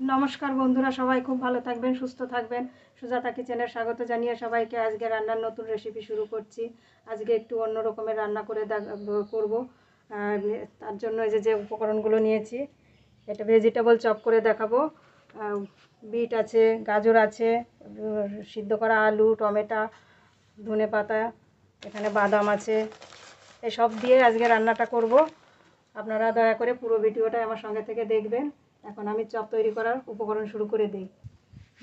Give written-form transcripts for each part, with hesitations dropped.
নমস্কার বন্ধুরা, সবাই খুব ভালো থাকবেন, সুস্থ থাকবেন। সুজাতা কিচেনে স্বাগত জানিয়ে সবাইকে আজকে রান্নার নতুন রেসিপি শুরু করছি। আজকে একটু অন্য রকমের রান্না করে করব। তার জন্য এই যে উপকরণগুলো নিয়েছি, এটা ভেজিটেবল চপ করে দেখাবো। বিট আছে, গাজর আছে, সিদ্ধ করা আলু, টমেটো, ধনেপাতা, এখানে বাদাম আছে। এসব দিয়ে আজকে রান্নাটা করব। আপনারা দয়া করে পুরো ভিডিওটা আমার সঙ্গে থেকে দেখবেন। এখন আমি চপ তৈরি করার উপকরণ শুরু করে দিই।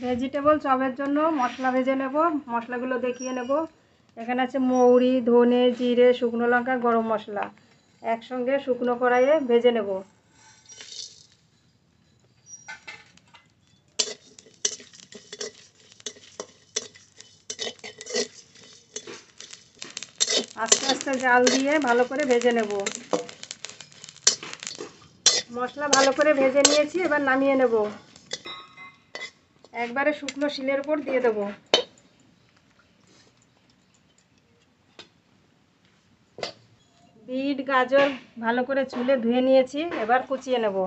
ভেজিটেবল চপের জন্য মশলা ভেজে নেব। মশলাগুলো দেখিয়ে নেব। এখানে আছে মৌরি, ধনে, জিরে, শুকনো লঙ্কা, গরম মশলা একসঙ্গে শুকনো কড়াইয়ে ভেজে নেব। আস্তে আস্তে জাল দিয়ে ভালো করে ভেজে নেব। মশলা ভালো করে ভেজে নিয়েছি, এবার নামিয়ে নেব। একবারে শুকনো শিলের উপর দিয়ে দেবো। বিট, গাজর ভালো করে ছুলে ধুয়ে নিয়েছি, এবার কুচিয়ে নেব।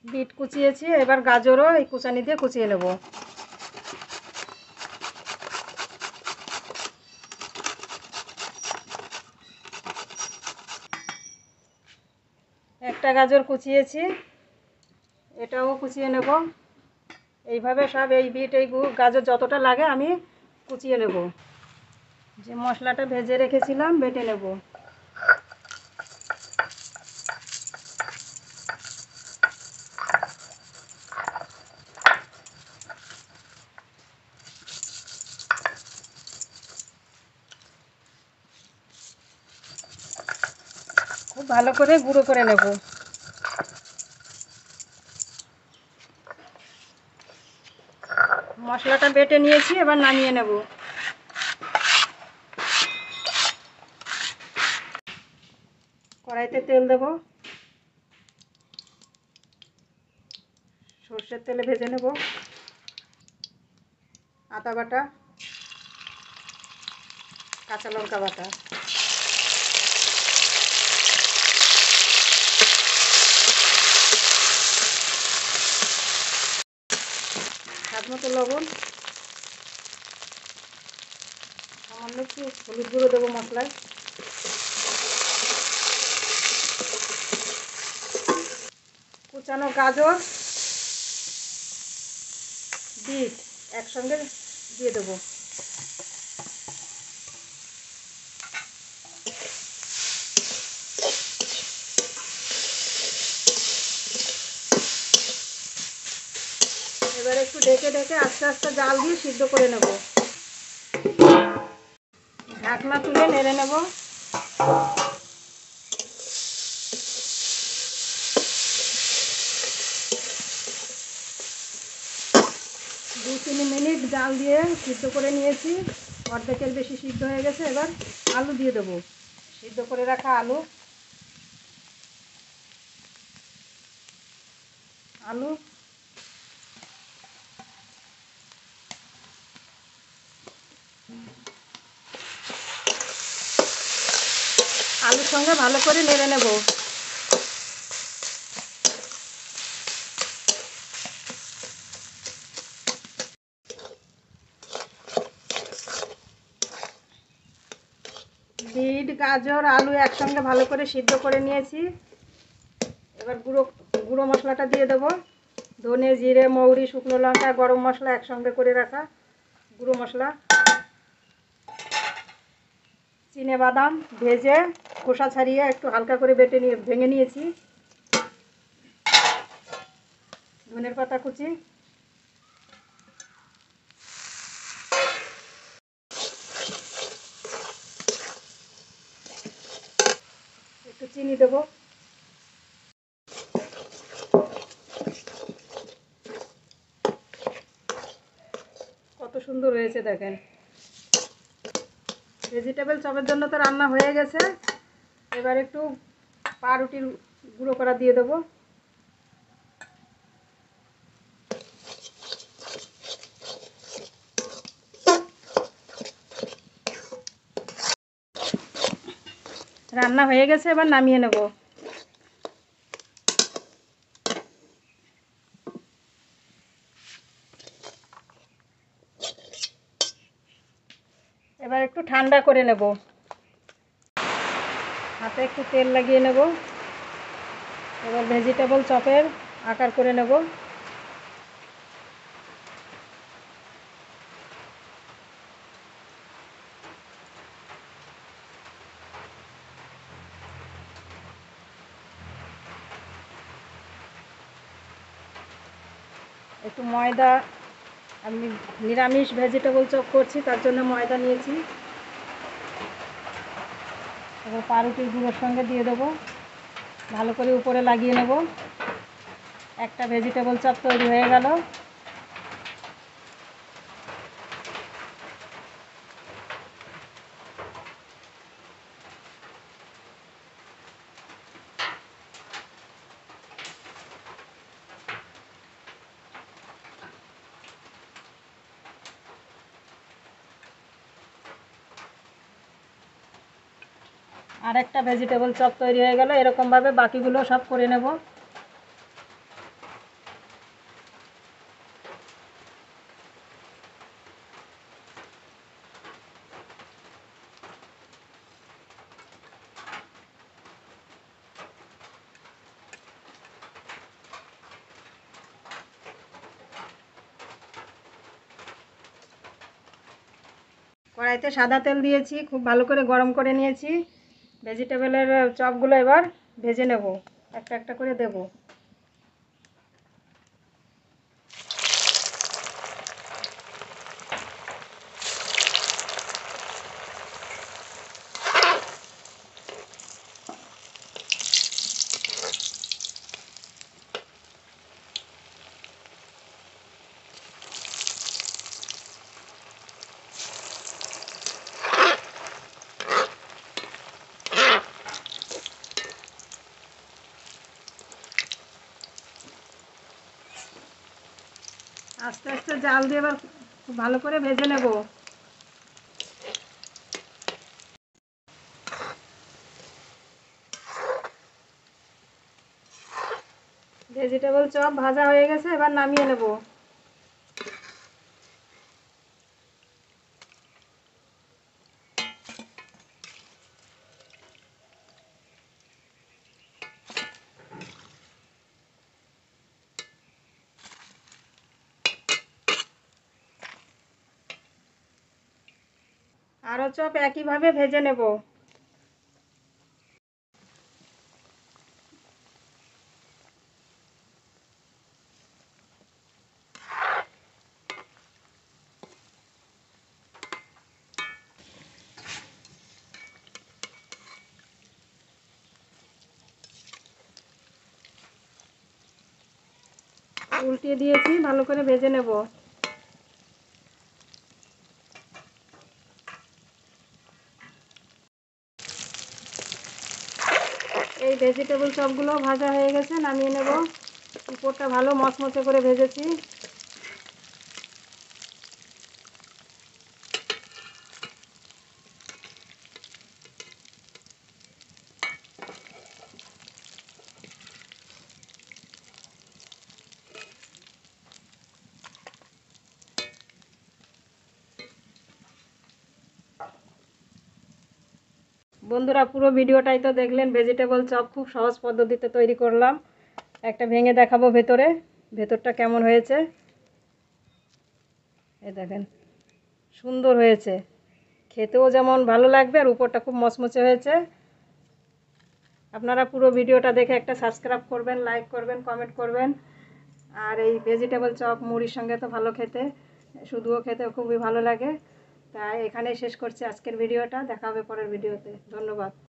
বিট কুচিয়েছি, এবার গাজরও এই কুচানি দিয়ে কুচিয়ে নেব। একটা গাজর কুচিয়েছি, এটাও কুচিয়ে নেব। এইভাবে সব এই বিট এই গাজর যতটা লাগে আমি কুচিয়ে নেব। যে মশলাটা ভেজে রেখেছিলাম বেটে নেব। খুব ভালো করে গুঁড়ো করে নেব। মশলাটা বেটে নিয়েছি, এবার নামিয়ে নেব। কড়াইতে তেল দেব। সর্ষের তেলে ভেজে নেব। আদা বাটা, কাঁচা লঙ্কা বাটা, স্বাদ মতো লবণ, সামান্য একটু হলুদ গুঁড়ো দেবো মশলায়। কুচানো গাজর, বিট একসঙ্গে দিয়ে দেবো। এবার একটু ঢেকে ঢেকে আস্তে আস্তে জাল দিয়ে সিদ্ধ করে নেব। ঢাকনা তুলে নেড়ে নেব। 2-3 মিনিট জাল দিয়ে সিদ্ধ করে নিয়েছি, অর্ধেকের বেশি সিদ্ধ হয়ে গেছে। এবার আলু দিয়ে দেবো, সিদ্ধ করে রাখা আলু। আলু আলুর সঙ্গে ভালো করে নেড়ে নেব। বিট, গাজর, আলু একসঙ্গে ভালো করে সিদ্ধ করে নিয়েছি। এবার গুঁড়ো মশলাটা দিয়ে দেবো। ধনে, জিরে, মৌরি, শুকনো লঙ্কা, গরম মশলা একসঙ্গে করে রাখা গুঁড়ো মশলা। চিনে বাদাম ভেজে খোসা ছাড়িয়ে একটু হালকা করে ভেঙে নিয়েছি। ধনের পাতা কুচি, একটু চিনি দেবো। কত সুন্দর হয়েছে দেখেন। ভেজিটেবল চপের জন্য তো রান্না হয়ে গেছে। এবার একটু পাউরুটির গুঁড়ো করা দিয়ে দেবো। রান্না হয়ে গেছে, এবার নামিয়ে নেব। এবার একটু ঠান্ডা করে নেব। হাতে একটু তেল লাগিয়ে নেব। এবার ভেজিটেবল চপের আকার করে নেব। একটু ময়দা, আমি নিরামিষ ভেজিটেবল চপ করছি, তার জন্য ময়দা নিয়েছি। এবার পাউরুটির গুঁড়োর সঙ্গে দিয়ে দেবো, ভালো করে উপরে লাগিয়ে নেব। একটা ভেজিটেবল চপ তৈরি হয়ে গেল। আর একটা ভেজিটেবল চপ তৈরি হয়ে গেল। এরকমভাবে বাকিগুলো সব করে নেব। কড়াইতে সাদা তেল দিয়েছি, খুব ভালো করে গরম করে নিয়েছি। ভেজিটেবলের চপগুলো এবার ভেজে নেব, একটা একটা করে দেব। আস্তে আস্তে জাল দিয়ে এবার খুব ভালো করে ভেজে নেব। ভেজিটেবল চপ ভাজা হয়ে গেছে, এবার নামিয়ে নেব। আরও চপ একইভাবে ভেজে নেব। উল্টিয়ে দিয়েছি, ভালো করে ভেজে নেব। এই ভেজিটেবল চপগুলো ভাজা হয়ে গেছে, নামিয়ে নেব। উপরটা ভালো মচমচে করে ভেজেছি। বন্ধুরা, পুরো ভিডিওটাই তো দেখলেন। ভেজিটেবল চপ খুব সহজ পদ্ধতিতে তৈরি করলাম। একটা ভেঙে দেখাবো ভেতরটা কেমন হয়েছে। এই দেখেন, সুন্দর হয়েছে, খেতেও যেমন ভালো লাগবে আর উপরটা খুব মচমচে হয়েছে। আপনারা পুরো ভিডিওটা দেখে একটা সাবস্ক্রাইব করবেন, লাইক করবেন, কমেন্ট করবেন। আর এই ভেজিটেবল চপ মুড়ির সঙ্গে তো ভালো খেতে, শুধুও খেতে খুবই ভালো লাগে। তাই এখানেই শেষ করছি আজকের ভিডিওটা। দেখা হবে পরের ভিডিওতে। ধন্যবাদ।